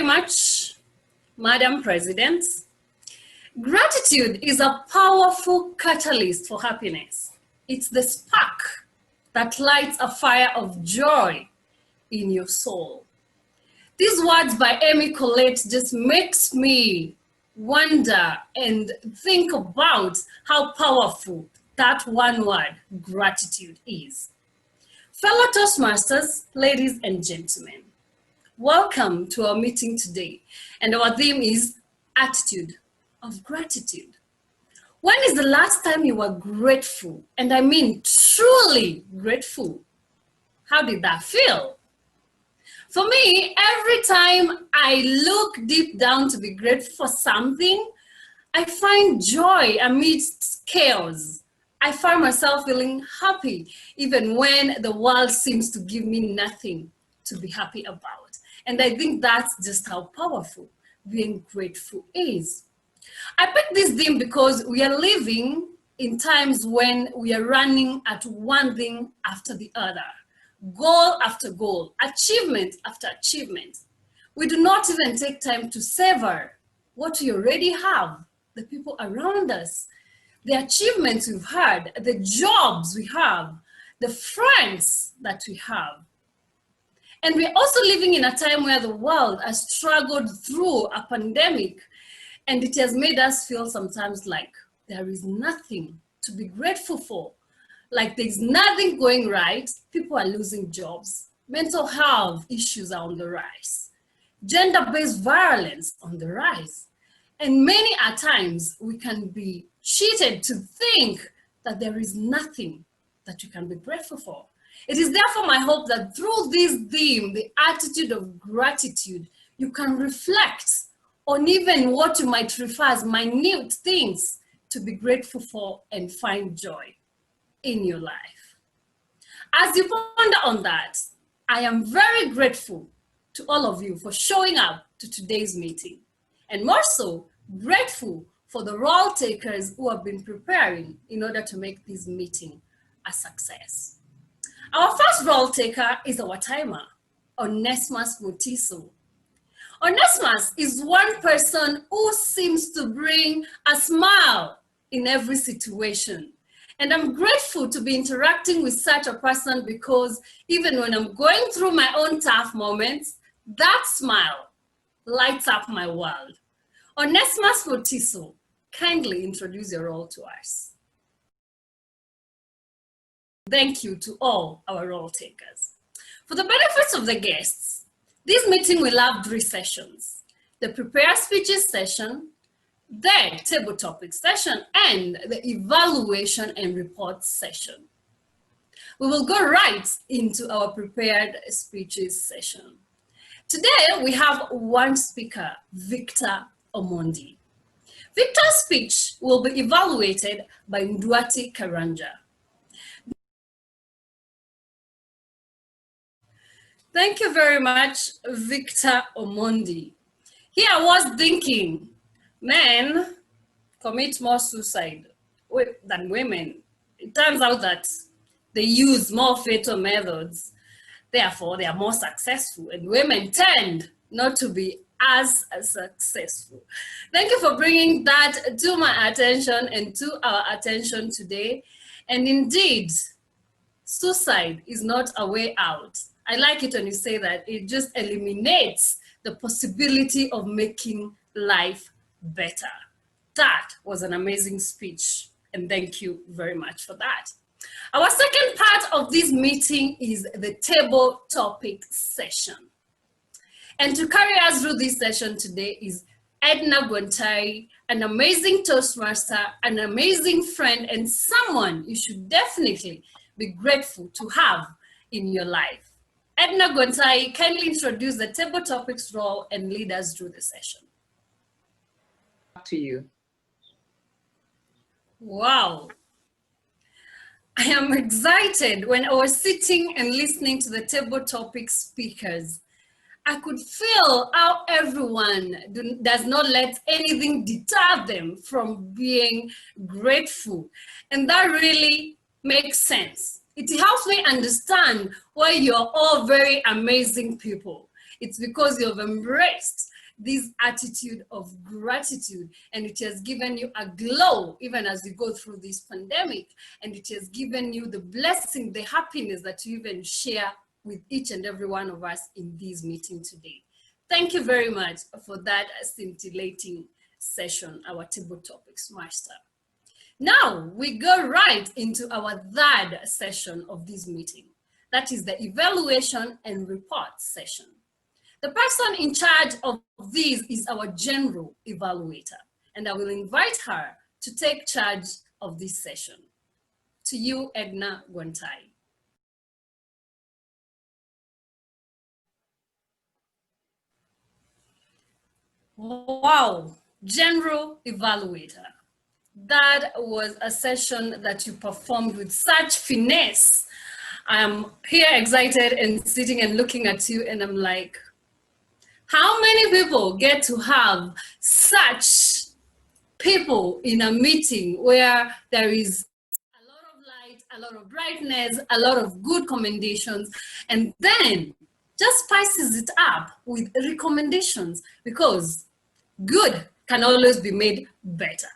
Much, Madam President. Gratitude is a powerful catalyst for happiness. It's the spark that lights a fire of joy in your soul. These words by Amy Colette just makes me wonder and think about how powerful that one word, gratitude, is. Fellow Toastmasters, ladies and gentlemen, welcome to our meeting today, and our theme is attitude of gratitude. When is the last time you were grateful? And I mean truly grateful. How did that feel? For me, every time I look deep down to be grateful for something, I find joy amidst chaos. I find myself feeling happy even when the world seems to give me nothing to be happy about. And I think that's just how powerful being grateful is. I picked this theme because we are living in times when we are running at one thing after the other, goal after goal, achievement after achievement. We do not even take time to savor what we already have, the people around us, the achievements we've had, the jobs we have, the friends that we have. And we're also living in a time where the world has struggled through a pandemic, and it has made us feel sometimes like there is nothing to be grateful for. Like there's nothing going right, people are losing jobs, mental health issues are on the rise, gender-based violence on the rise. And many a times we can be cheated to think that there is nothing that you can be grateful for. It is therefore my hope that through this theme, the attitude of gratitude, you can reflect on even what you might refer as minute things to be grateful for and find joy in your life. As you ponder on that, I am very grateful to all of you for showing up to today's meeting, and more so, grateful for the role takers who have been preparing in order to make this meeting a success. Our first role taker is our timer, Onesmus Mutiso. Onesmus is one person who seems to bring a smile in every situation. And I'm grateful to be interacting with such a person because even when I'm going through my own tough moments, that smile lights up my world. Onesmus Mutiso, kindly introduce your role to us. Thank you to all our role takers. For the benefits of the guests, this meeting will have 3 sessions: the prepare speeches session, the table topic session, and the evaluation and report session. We will go right into our prepared speeches session. Today, we have one speaker, Victor Omondi. Victor's speech will be evaluated by Nduati Karanja. Thank you very much, Victor Omondi. Here I was thinking, men commit more suicide than women. It turns out that they use more fatal methods, therefore they are more successful, and women tend not to be as successful. Thank you for bringing that to my attention and to our attention today. And indeed, suicide is not a way out. I like it when you say that. It just eliminates the possibility of making life better. That was an amazing speech, and thank you very much for that. Our second part of this meeting is the table topic session. And to carry us through this session today is Edna Gwantai, an amazing Toastmaster, an amazing friend, and someone you should definitely be grateful to have in your life. Edna Gwantai, kindly introduce the table topics role and lead us through the session. To you. Wow. I am excited. When I was sitting and listening to the table topic speakers, I could feel how everyone does not let anything deter them from being grateful. And that really makes sense. It helps me understand why you're all very amazing people. It's because you've embraced this attitude of gratitude, and it has given you a glow even as you go through this pandemic, and it has given you the blessing, the happiness that you even share with each and every one of us in this meeting today. Thank you very much for that scintillating session, our table topics master. Now we go right into our third session of this meeting. That is the evaluation and report session. The person in charge of this is our general evaluator, and I will invite her to take charge of this session. To you, Edna Gwantai. Wow, general evaluator. That was a session that you performed with such finesse. I'm here excited and sitting and looking at you, and I'm like, how many people get to have such people in a meeting where there is a lot of light, a lot of brightness, a lot of good commendations, and then just spices it up with recommendations, because good can always be made better.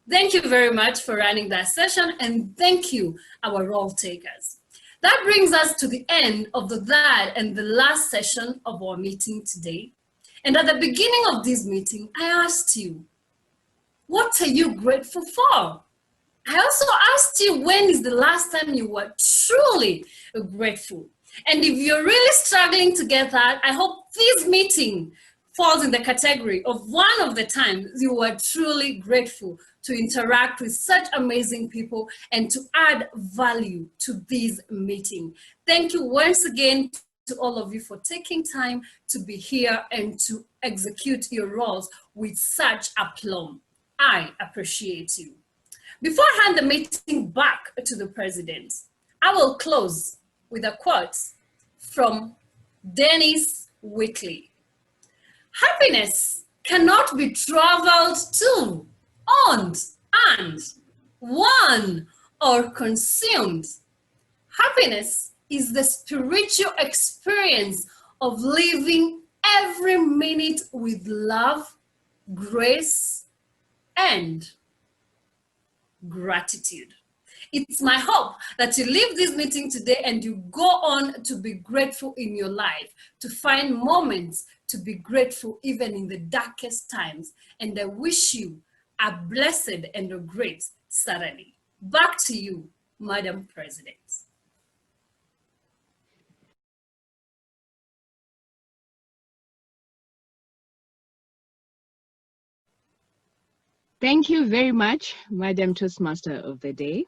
Thank you very much for running that session, and thank you, our role takers. That brings us to the end of the third and the last session of our meeting today. And at the beginning of this meeting, I asked you, what are you grateful for? I also asked you, when is the last time you were truly grateful? And if you're really struggling to get that, I hope this meeting falls in the category of one of the times you were truly grateful to interact with such amazing people and to add value to this meeting. Thank you once again to all of you for taking time to be here and to execute your roles with such aplomb. I appreciate you. Before I hand the meeting back to the president, I will close with a quote from Dennis Wickley. Happiness cannot be traveled to, owned, and won or consumed. Happiness is the spiritual experience of living every minute with love, grace, and gratitude. It's my hope that you leave this meeting today and you go on to be grateful in your life, to find moments to be grateful even in the darkest times. And I wish you a blessed and a great Saturday. Back to you, Madam President. Thank you very much, Madam Toastmaster of the Day.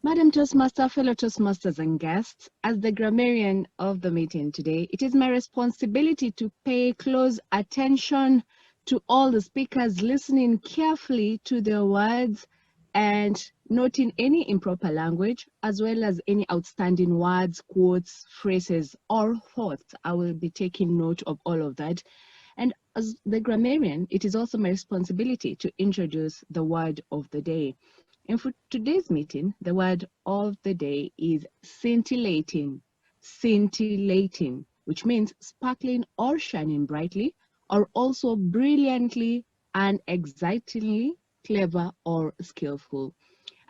Madam Toastmaster, fellow Toastmasters and guests, as the grammarian of the meeting today, it is my responsibility to pay close attention to all the speakers, listening carefully to their words and noting any improper language, as well as any outstanding words, quotes, phrases, or thoughts. I will be taking note of all of that. And as the grammarian, it is also my responsibility to introduce the word of the day. And for today's meeting, the word of the day is scintillating. Scintillating, which means sparkling or shining brightly, or also brilliantly and excitingly clever or skillful.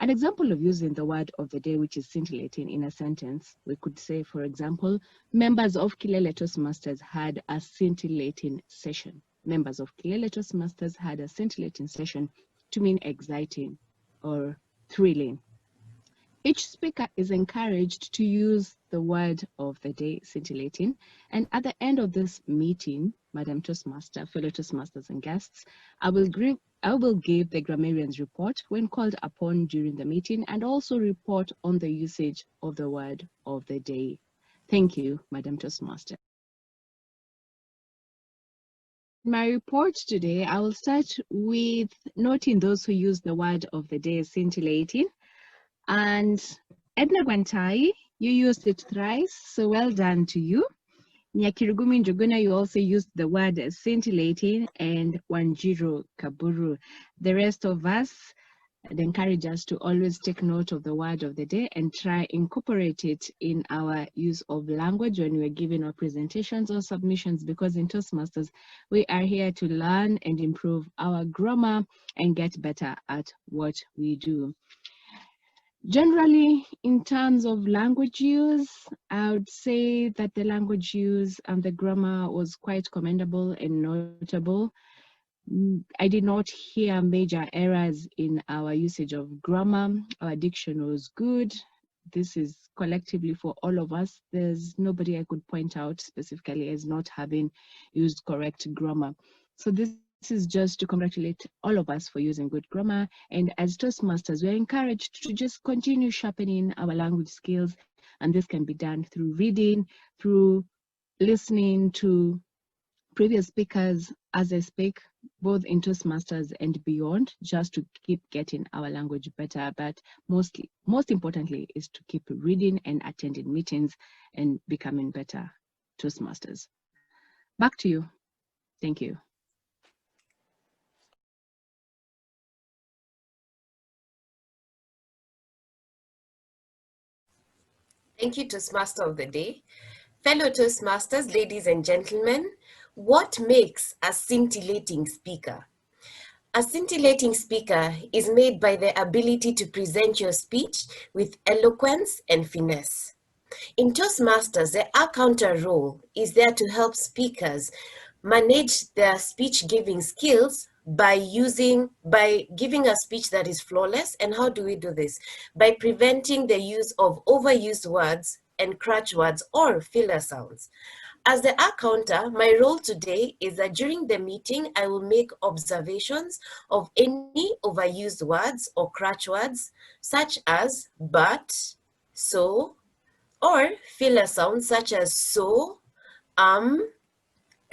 An example of using the word of the day, which is scintillating, in a sentence, we could say, for example, members of Kilele Toastmasters had a scintillating session. Members of Kilele Toastmasters had a scintillating session to mean exciting or thrilling. Each speaker is encouraged to use the word of the day, scintillating. And at the end of this meeting, Madam Toastmaster, fellow Toastmasters and guests, I will give the grammarian's report when called upon during the meeting, and also report on the usage of the word of the day. Thank you, Madam Toastmaster. My report today, I will start with noting those who use the word of the day, scintillating. And Edna Gwantai, you used it thrice, so well done to you. Nyakirugumi Njuguna, you also used the word scintillating, and Wanjiro Kaburu. The rest of us, I'd encourage us to always take note of the word of the day and try incorporate it in our use of language when we're giving our presentations or submissions, because in Toastmasters, we are here to learn and improve our grammar and get better at what we do. Generally, in terms of language use, I would say that the language use and the grammar was quite commendable and notable. I did not hear major errors in our usage of grammar. Our diction was good. This is collectively for all of us. There's nobody I could point out specifically as not having used correct grammar. So this is just to congratulate all of us for using good grammar. And as Toastmasters, we're encouraged to just continue sharpening our language skills. And this can be done through reading, through listening to previous speakers as I speak, both in Toastmasters and beyond, just to keep getting our language better. But most importantly is to keep reading and attending meetings and becoming better Toastmasters. Back to you. Thank you. Thank you, Toastmaster of the Day. Fellow Toastmasters, ladies and gentlemen, what makes a scintillating speaker? A scintillating speaker is made by the ability to present your speech with eloquence and finesse. In Toastmasters, the counter role is there to help speakers manage their speech giving skills by giving a speech that is flawless. And how do we do this? By preventing the use of overused words and crutch words or filler sounds. As the counter, my role today is that during the meeting, I will make observations of any overused words or crutch words, such as but, so, or filler sounds such as so,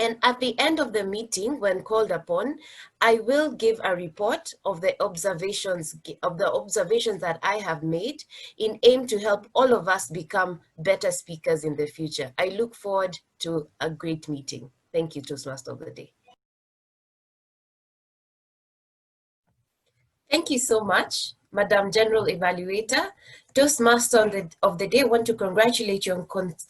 and at the end of the meeting, when called upon, I will give a report of the observations that I have made in aim to help all of us become better speakers in the future. I look forward to a great meeting. Thank you, Toastmaster of the Day. Thank you so much, Madam General Evaluator. Toastmaster of the Day, I want to congratulate you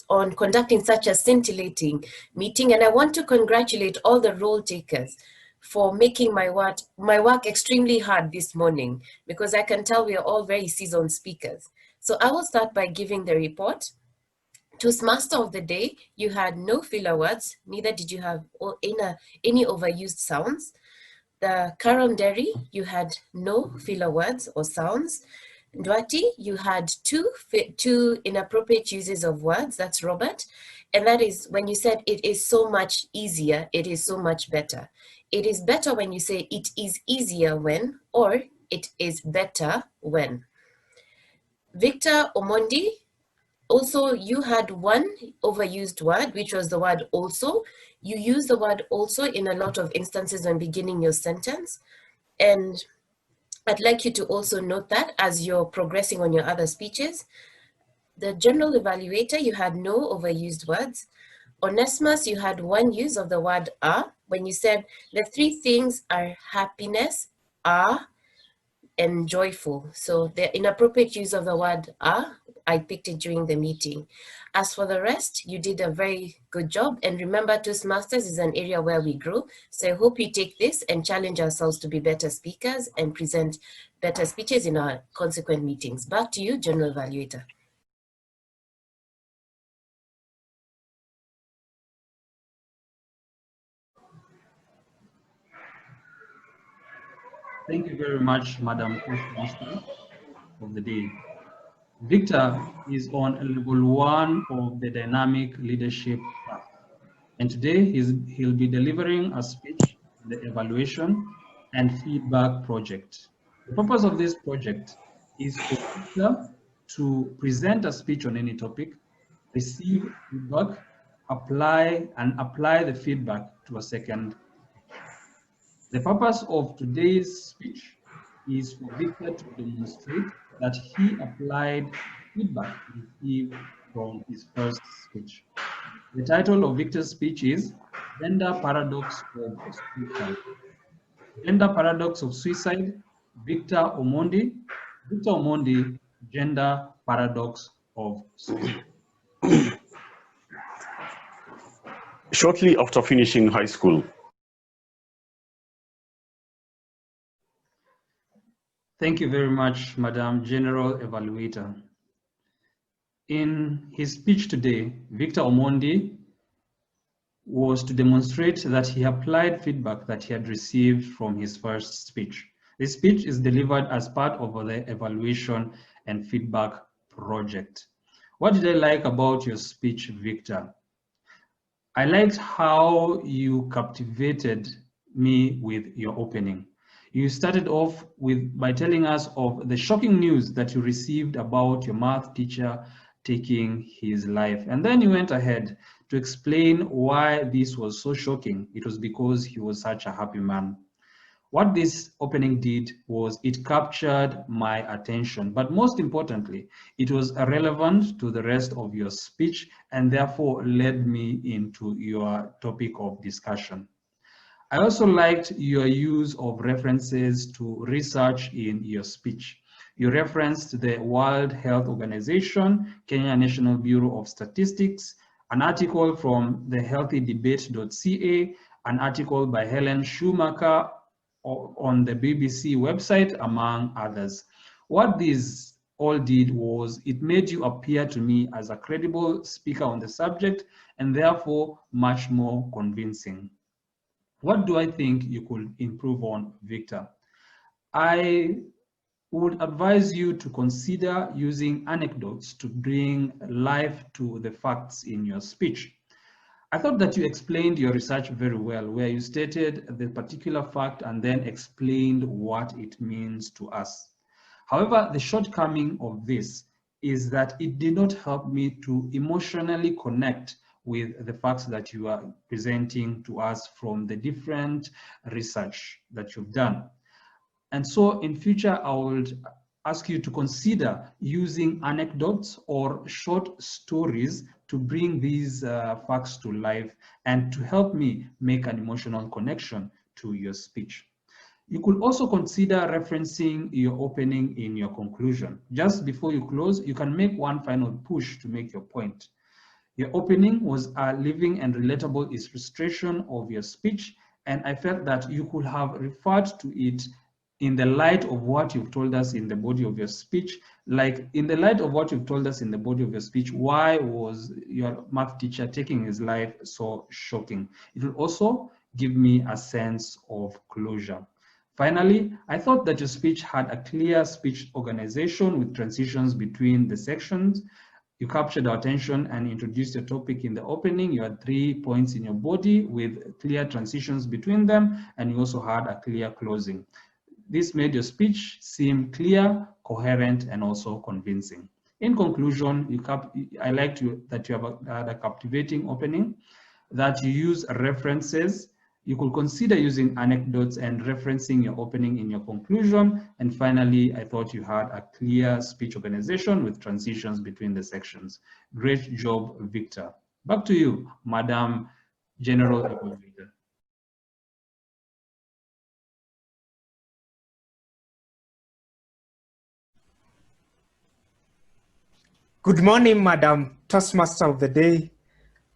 on conducting such a scintillating meeting, and I want to congratulate all the role takers for making my work extremely hard this morning, because I can tell we are all very seasoned speakers. So I will start by giving the report. Toastmaster of the Day, you had no filler words, neither did you have any overused sounds. The Karonderi, you had no filler words or sounds. Dwati, you had two inappropriate uses of words. That's Robert. And that is when you said it is so much easier, it is so much better. It is better when you say it is easier when, or it is better when. Victor Omondi, also, you had one overused word, which was the word also. You use the word also in a lot of instances when beginning your sentence. And I'd like you to also note that as you're progressing on your other speeches. The general evaluator, you had no overused words. Onesimus, you had one use of the word are when you said the three things are happiness, are, and joyful. So the inappropriate use of the word are, I picked it during the meeting. As for the rest, you did a very good job. And remember, Toastmasters is an area where we grow. So I hope you take this and challenge ourselves to be better speakers and present better speeches in our consequent meetings. Back to you, General Evaluator. Thank you very much, Madam Toastmaster of the Day. Victor is on level 1 of the dynamic leadership path. And today he'll be delivering a speech on the evaluation and feedback project. The purpose of this project is for Victor to present a speech on any topic, receive feedback, apply the feedback to a second speech. The purpose of today's speech is for Victor to demonstrate that he applied feedback received from his first speech. The title of Victor's speech is Gender Paradox of Suicide. Gender Paradox of Suicide Victor Omondi. Victor Omondi, Gender Paradox of Speech. Shortly after finishing high school, Thank you very much, Madam General Evaluator. In his speech today, Victor Omondi was to demonstrate that he applied feedback that he had received from his first speech. This speech is delivered as part of the evaluation and feedback project. What did I like about your speech, Victor? I liked how you captivated me with your opening. You started off by telling us of the shocking news that you received about your math teacher taking his life. And then you went ahead to explain why this was so shocking. It was because he was such a happy man. What this opening did was it captured my attention, but most importantly, it was relevant to the rest of your speech and therefore led me into your topic of discussion. I also liked your use of references to research in your speech. You referenced the World Health Organization, Kenya National Bureau of Statistics, an article from the healthydebate.ca, an article by Helen Schumacher on the BBC website, among others. What these all did was it made you appear to me as a credible speaker on the subject and therefore much more convincing. What do I think you could improve on, Victor? I would advise you to consider using anecdotes to bring life to the facts in your speech. I thought that you explained your research very well, where you stated the particular fact and then explained what it means to us. However, the shortcoming of this is that it did not help me to emotionally connect with the facts that you are presenting to us from the different research that you've done. And so in future, I would ask you to consider using anecdotes or short stories to bring these facts to life and to help me make an emotional connection to your speech. You could also consider referencing your opening in your conclusion. Just before you close, you can make one final push to make your point. Your opening was a living and relatable illustration of your speech, and I felt that you could have referred to it in the light of what you've told us in the body of your speech. Like in the light of what you've told us in the body of your speech, why was your math teacher taking his life so shocking? It will also give me a sense of closure. Finally, I thought that your speech had a clear speech organization with transitions between the sections. You captured our attention and introduced your topic in the opening. You had 3 points in your body with clear transitions between them, and you also had a clear closing. This made your speech seem clear, coherent, and also convincing. In conclusion, I liked that you have had a captivating opening, that you use references. You could consider using anecdotes and referencing your opening in your conclusion. And finally, I thought you had a clear speech organization with transitions between the sections. Great job, Victor. Back to you, Madam General Evaluator. Good morning, Madam Toastmaster of the Day,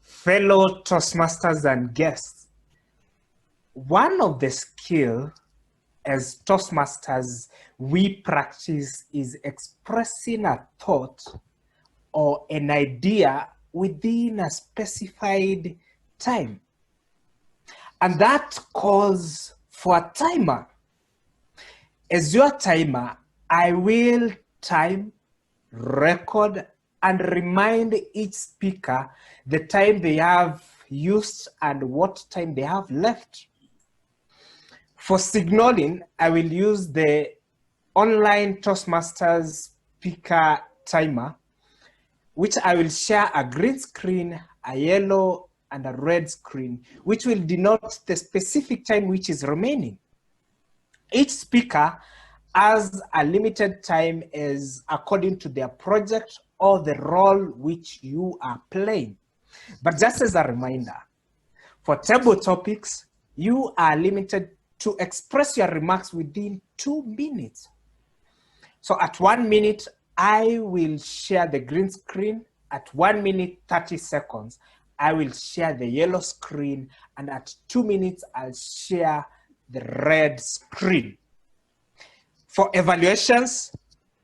fellow Toastmasters and guests. One of the skills as Toastmasters we practice is expressing a thought or an idea within a specified time. And that calls for a timer. As your timer, I will time, record, and remind each speaker the time they have used and what time they have left. For signaling, I will use the online Toastmasters speaker timer, which I will share a green screen, a yellow, and a red screen, which will denote the specific time which is remaining. Each speaker has a limited time as according to their project or the role which you are playing. But just as a reminder, for table topics, you are limited to express your remarks within 2 minutes. So at 1 minute, I will share the green screen. At 1 minute, 30 seconds, I will share the yellow screen. And at 2 minutes, I'll share the red screen. For evaluations,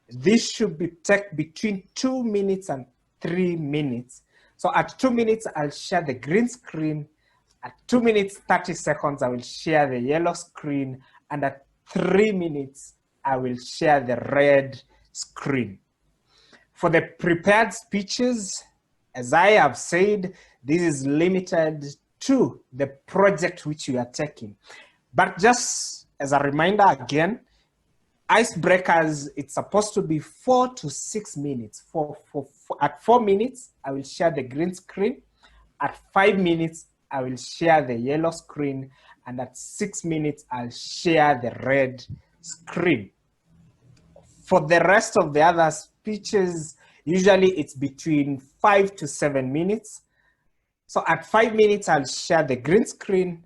this should take between 2 minutes and 3 minutes. So at 2 minutes, I'll share the green screen. At 2 minutes, 30 seconds, I will share the yellow screen. And at 3 minutes, I will share the red screen. For the prepared speeches, as I have said, this is limited to the project which you are taking. But just as a reminder again, icebreakers, it's supposed to be 4 to 6 minutes. At 4 minutes, I will share the green screen. At 5 minutes, I will share the yellow screen. And at 6 minutes, I'll share the red screen. For the rest of the other speeches, usually it's between 5 to 7 minutes. So at 5 minutes, I'll share the green screen.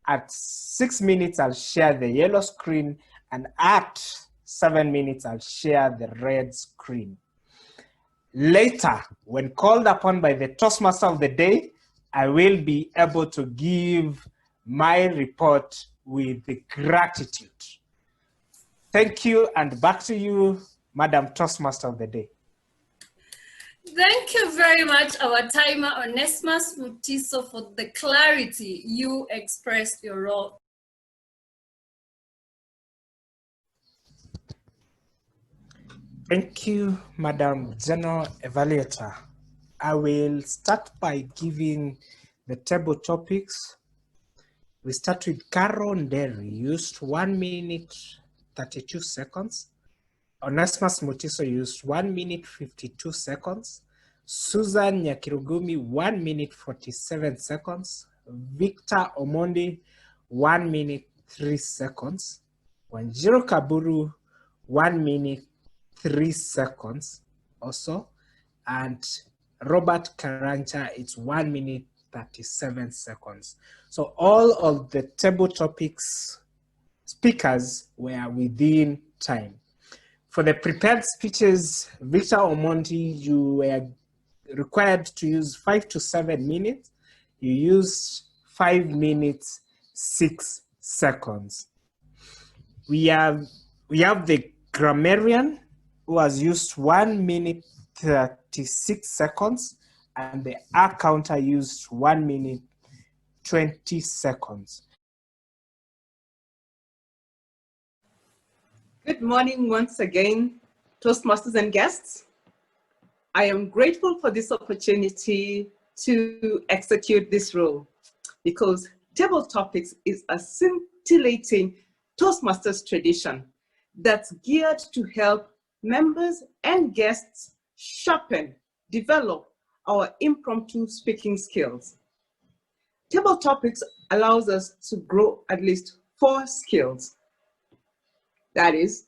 At 6 minutes, I'll share the yellow screen. And at 7 minutes, I'll share the red screen. Later, when called upon by the Toastmaster of the day, I will be able to give my report with gratitude. Thank you, and back to you, Madam Toastmaster of the day. Thank you very much, our timer, Onesmus Mutiso, for the clarity you expressed your role. Thank you, Madam General Evaluator. I will start by giving the table topics. We start with Carol Nderi, used 1 minute, 32 seconds. Onesmus Mutiso used 1 minute, 52 seconds. Susan Nyakirugumi, 1 minute, 47 seconds. Victor Omondi, 1 minute, 3 seconds. Wanjiru Kaburu, 1 minute, 3 seconds also. And Robert Karanja, it's 1 minute, 37 seconds. So all of the table topics speakers were within time. For the prepared speeches, Victor Omondi, you were required to use 5 to 7 minutes. You used 5 minutes, 6 seconds. We have the grammarian who has used 1 minute, 36 seconds, and the R counter used 1 minute, 20 seconds. Good morning once again, Toastmasters and guests. I am grateful for this opportunity to execute this role because table topics is a scintillating Toastmasters tradition that's geared to help members and guests sharpen, develop our impromptu speaking skills. Table topics allows us to grow at least 4 skills. That is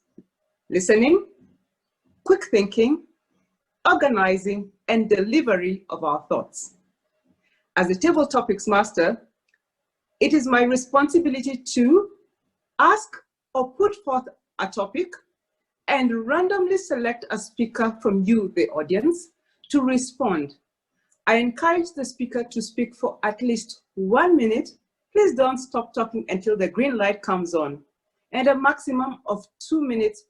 listening, quick thinking, organizing, and delivery of our thoughts. As a table topics master, it is my responsibility to ask or put forth a topic and randomly select a speaker from you, the audience, to respond. I encourage the speaker to speak for at least 1 minute. Please don't stop talking until the green light comes on, and a maximum of 2 minutes.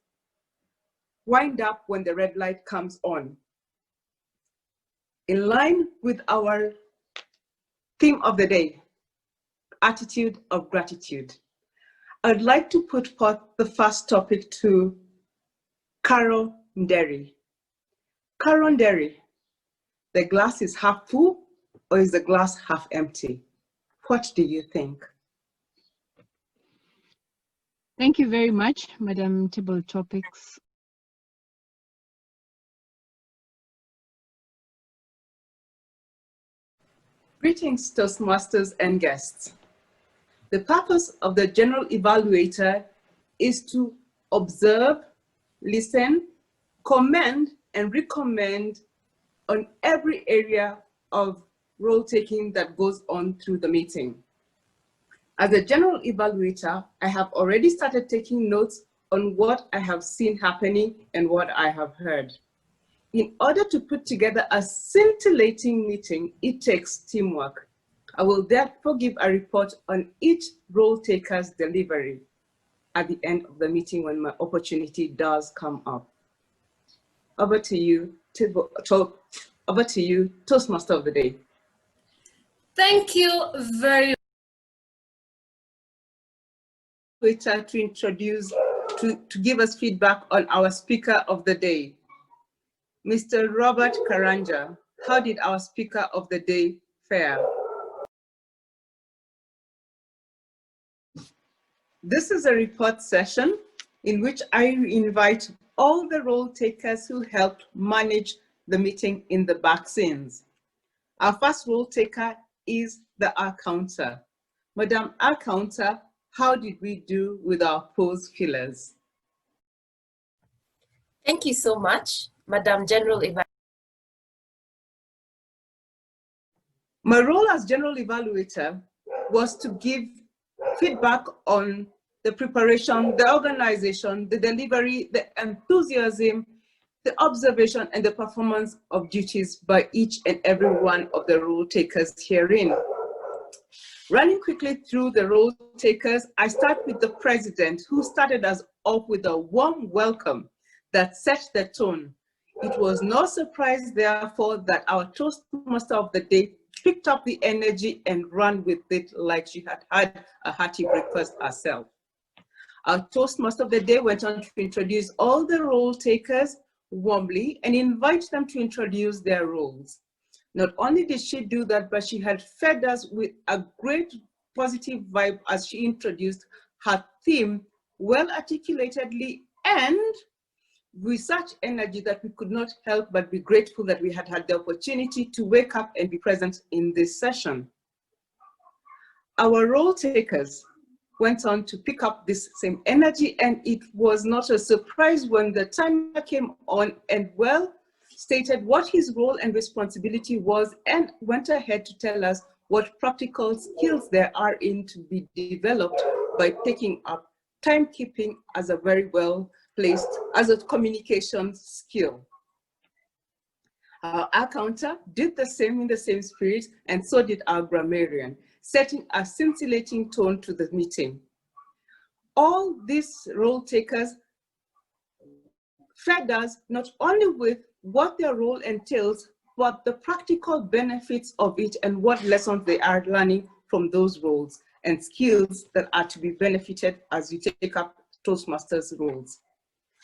Wind up when the red light comes on. In line with our theme of the day, attitude of gratitude, I'd like to put forth the first topic to Carol Nderi. Carol Nderi, the glass is half full or is the glass half empty? What do you think? Thank you very much, Madam Table Topics. Greetings, Toastmasters and guests. The purpose of the General Evaluator is to observe, listen, commend, and recommend on every area of role taking that goes on through the meeting. As a general evaluator, I have already started taking notes on what I have seen happening and what I have heard. In order to put together a scintillating meeting, it takes teamwork. I will therefore give a report on each role taker's delivery at the end of the meeting when my opportunity does come up. Over to you, Toastmaster of the Day. Thank you very much. To introduce, to give us feedback on our speaker of the day. Mr. Robert Karanja, how did our speaker of the day fare? This is a report session in which I invite all the role takers who helped manage the meeting in the back scenes. Our first role taker is the accounter. Madam Accounter, how did we do with our pose fillers? Thank you so much, Madam General Evaluator. My role as General Evaluator was to give feedback on the preparation, the organization, the delivery, the enthusiasm, the observation, and the performance of duties by each and every one of the role takers herein. Running quickly through the role takers, I start with the president, who started us off with a warm welcome that set the tone. It was no surprise, therefore, that our Toastmaster of the day picked up the energy and ran with it like she had had a hearty breakfast herself. Our Toastmaster of the day went on to introduce all the role takers warmly and invite them to introduce their roles. Not only did she do that, but she had fed us with a great positive vibe as she introduced her theme well articulatedly and with such energy that we could not help but be grateful that we had had the opportunity to wake up and be present in this session. Our role takers went on to pick up this same energy, and it was not a surprise when the timer came on and well stated what his role and responsibility was and went ahead to tell us what practical skills there are in to be developed by taking up timekeeping as a very well placed as a communication skill. Our accountant did the same in the same spirit, and so did our grammarian, setting a scintillating tone to the meeting. All these role takers fed us not only with what their role entails, but the practical benefits of it and what lessons they are learning from those roles and skills that are to be benefited as you take up Toastmasters roles.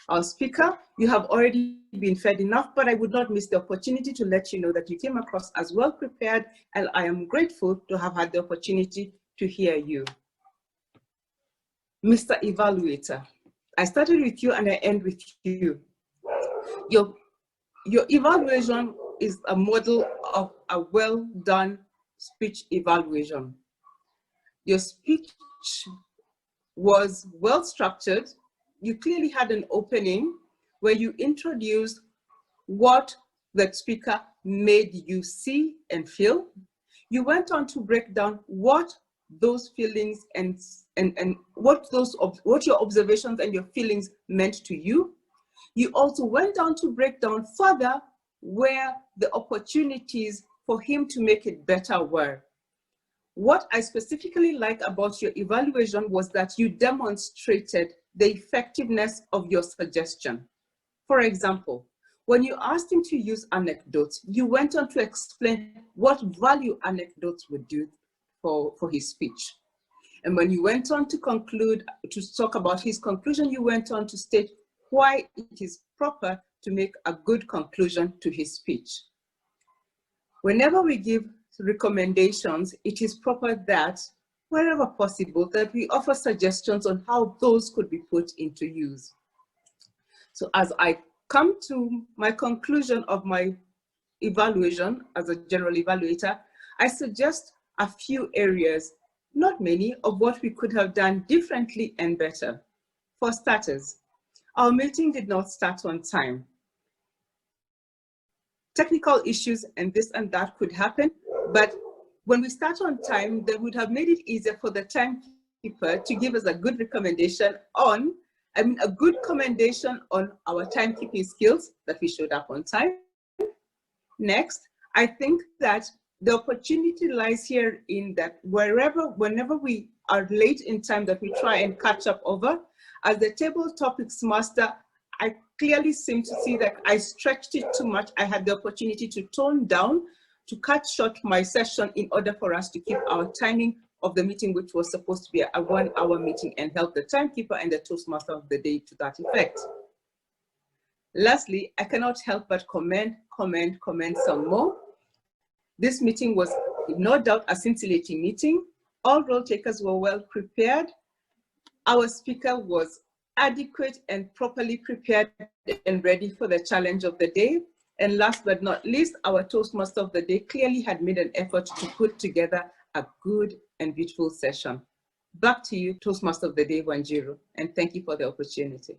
Our speaker, you have already been fed enough, but I would not miss the opportunity to let you know that you came across as well prepared, and I am grateful to have had the opportunity to hear you. Mr. Evaluator, I started with you and I end with you. Your evaluation is a model of a well done speech evaluation. Your speech was well structured. You clearly had an opening where you introduced what the speaker made you see and feel. You went on to break down what those feelings and what your observations and your feelings meant to you. You also went on to break down further where the opportunities for him to make it better were. What I specifically like about your evaluation was that you demonstrated the effectiveness of your suggestion. For example, when you asked him to use anecdotes, you went on to explain what value anecdotes would do for his speech. And when you went on to conclude, to talk about his conclusion, you went on to state why it is proper to make a good conclusion to his speech. Whenever we give recommendations, it is proper that, wherever possible, that we offer suggestions on how those could be put into use. So as I come to my conclusion of my evaluation as a general evaluator, I suggest a few areas, not many, of what we could have done differently and better. For starters, our meeting did not start on time. Technical issues and this and that could happen, but when we start on time, that would have made it easier for the timekeeper to give us a good recommendation on, a good commendation on our timekeeping skills, that we showed up on time. Next, I think that the opportunity lies here in that whenever we are late in time, that we try and catch up over. As the table topics master, I clearly seem to see that I stretched it too much. I had the opportunity to tone down, to cut short my session in order for us to keep our timing of the meeting, which was supposed to be a 1-hour meeting, and help the timekeeper and the Toastmaster of the day to that effect. Lastly, I cannot help but comment some more. This meeting was no doubt a scintillating meeting. All role takers were well prepared. Our speaker was adequate and properly prepared and ready for the challenge of the day. And last but not least, our Toastmaster of the day clearly had made an effort to put together a good and beautiful session. Back to you, Toastmaster of the day, Wanjiru, and thank you for the opportunity.